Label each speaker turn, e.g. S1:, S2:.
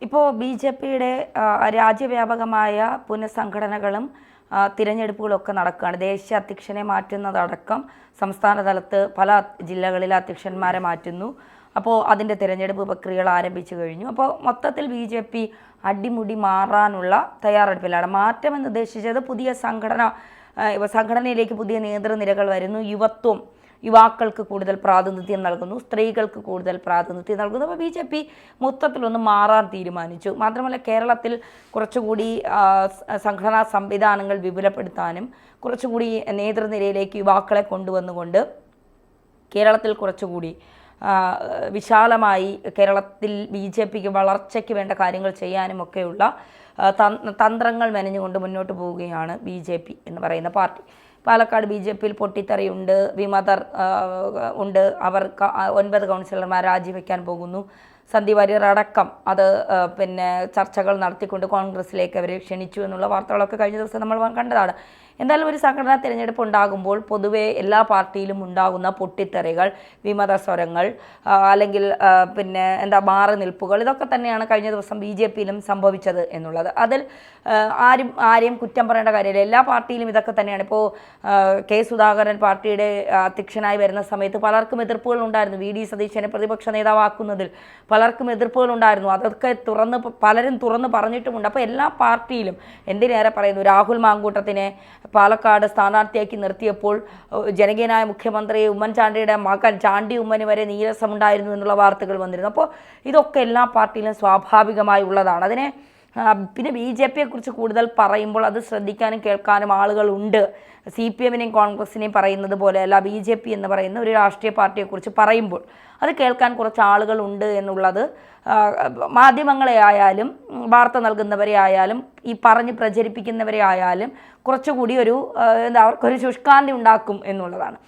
S1: ഇപ്പോൾ ബി.ജെ.പിയുടെ രാജ്യവ്യാപകമായ പുനഃസംഘടനകളും തിരഞ്ഞെടുപ്പുകളൊക്കെ നടക്കുകയാണ്. ദേശീയ അധ്യക്ഷനെ മാറ്റുന്നതടക്കം സംസ്ഥാന തലത്ത് പല ജില്ലകളിലെ അധ്യക്ഷന്മാരെ മാറ്റുന്നു. അപ്പോൾ അതിൻ്റെ തിരഞ്ഞെടുപ്പ് പ്രക്രിയകൾ ആരംഭിച്ചു കഴിഞ്ഞു. അപ്പോൾ മൊത്തത്തിൽ ബി.ജെ.പി അടിമുടി മാറാനുള്ള തയ്യാറെടുപ്പിലാണ്. മാറ്റമെന്ന് ഉദ്ദേശിച്ചത് പുതിയ സംഘടനയിലേക്ക് പുതിയ നേതൃനിരകൾ വരുന്നു, യുവാക്കൾക്ക് കൂടുതൽ പ്രാതിനിധ്യം നൽകുന്നു, സ്ത്രീകൾക്ക് കൂടുതൽ പ്രാതിനിധ്യം നൽകുന്നു. അപ്പോൾ ബി.ജെ.പി മൊത്തത്തിലൊന്ന് മാറാൻ തീരുമാനിച്ചു. മാത്രമല്ല കേരളത്തിൽ കുറച്ചുകൂടി സംഘടനാ സംവിധാനങ്ങൾ വിപുലപ്പെടുത്താനും കുറച്ചുകൂടി നേതൃനിരയിലേക്ക് യുവാക്കളെ കൊണ്ടുവന്നുകൊണ്ട് കേരളത്തിൽ കുറച്ചുകൂടി വിശാലമായി കേരളത്തിൽ ബി.ജെ.പിക്ക് വളർച്ചയ്ക്ക് വേണ്ട കാര്യങ്ങൾ ചെയ്യാനുമൊക്കെയുള്ള തന്ത്രങ്ങൾ മെനഞ്ഞുകൊണ്ട് മുന്നോട്ട് പോവുകയാണ് ബി.ജെ.പി എന്ന് പറയുന്ന പാർട്ടി. പാലക്കാട് ബി.ജെ.പിയിൽ പൊട്ടിത്തെറിയുണ്ട്, വിമതർ ഉണ്ട്, അവർ 9 കൗൺസിലർമാർ രാജിവെക്കാൻ പോകുന്നു. സന്ദീപ് വാര്യർ അടക്കം അത് ചർച്ചകൾ നടത്തിക്കൊണ്ട് കോൺഗ്രസിലേക്ക് അവരെ ക്ഷണിച്ചു എന്നുള്ള വാർത്തകളൊക്കെ കഴിഞ്ഞ ദിവസം നമ്മൾ കണ്ടതാണ്. എന്തായാലും ഒരു സംഘടനാ തിരഞ്ഞെടുപ്പ് ഉണ്ടാകുമ്പോൾ പൊതുവെ എല്ലാ പാർട്ടിയിലും ഉണ്ടാകുന്ന പൊട്ടിത്തെറികൾ, വിമത സ്വരങ്ങൾ, അല്ലെങ്കിൽ മാറി നിൽപ്പുകൾ, ഇതൊക്കെ തന്നെയാണ് കഴിഞ്ഞ ദിവസം ബി.ജെ.പിയിലും സംഭവിച്ചത് എന്നുള്ളത്. അതിൽ ആരെയും കുറ്റം പറയേണ്ട കാര്യമില്ല. എല്ലാ പാർട്ടിയിലും ഇതൊക്കെ തന്നെയാണ്. ഇപ്പോൾ കെ സുധാകരൻ പാർട്ടിയുടെ അധ്യക്ഷനായി വരുന്ന സമയത്ത് പലർക്കും എതിർപ്പുകൾ ഉണ്ടായിരുന്നു. വി.ഡി. സതീശനെ പ്രതിപക്ഷ നേതാവാക്കുന്നതിൽ പലർക്കും എതിർപ്പുകൾ ഉണ്ടായിരുന്നു. അതൊക്കെ പലരും തുറന്ന് പറഞ്ഞിട്ടുമുണ്ട്. അപ്പോൾ എല്ലാ പാർട്ടിയിലും എന്തിനേറെ പറയുന്നു, രാഹുൽ മാങ്കൂട്ടത്തിനെ പാലക്കാട് സ്ഥാനാർത്ഥിയാക്കി നിർത്തിയപ്പോൾ ജനകീയനായ മുഖ്യമന്ത്രി ഉമ്മൻചാണ്ടിയുടെ മകൻ ചാണ്ടി ഉമ്മന് വരെ നീരസമുണ്ടായിരുന്നു എന്നുള്ള വാർത്തകൾ വന്നിരുന്നു. അപ്പോൾ ഇതൊക്കെ എല്ലാ പാർട്ടിയിലും സ്വാഭാവികമായി ഉള്ളതാണ്. പിന്നെ ബി.ജെ.പിയെക്കുറിച്ച് കൂടുതൽ പറയുമ്പോൾ അത് ശ്രദ്ധിക്കാനും കേൾക്കാനും ആളുകളുണ്ട്. CPM-നെയും കോൺഗ്രസിനെയും പറയുന്നത് പോലെയല്ല ബി.ജെ.പി എന്ന് പറയുന്ന ഒരു രാഷ്ട്രീയ പാർട്ടിയെക്കുറിച്ച് പറയുമ്പോൾ അത് കേൾക്കാൻ കുറച്ച് ആളുകളുണ്ട് എന്നുള്ളത് മാധ്യമങ്ങളെ ആയാലും വാർത്ത നൽകുന്നവരെ ആയാലും ഈ പറഞ്ഞ് പ്രചരിപ്പിക്കുന്നവരെ ആയാലും കുറച്ചുകൂടി അവർക്കൊരു ശുഷ്കാന്തി ഉണ്ടാക്കും എന്നുള്ളതാണ്.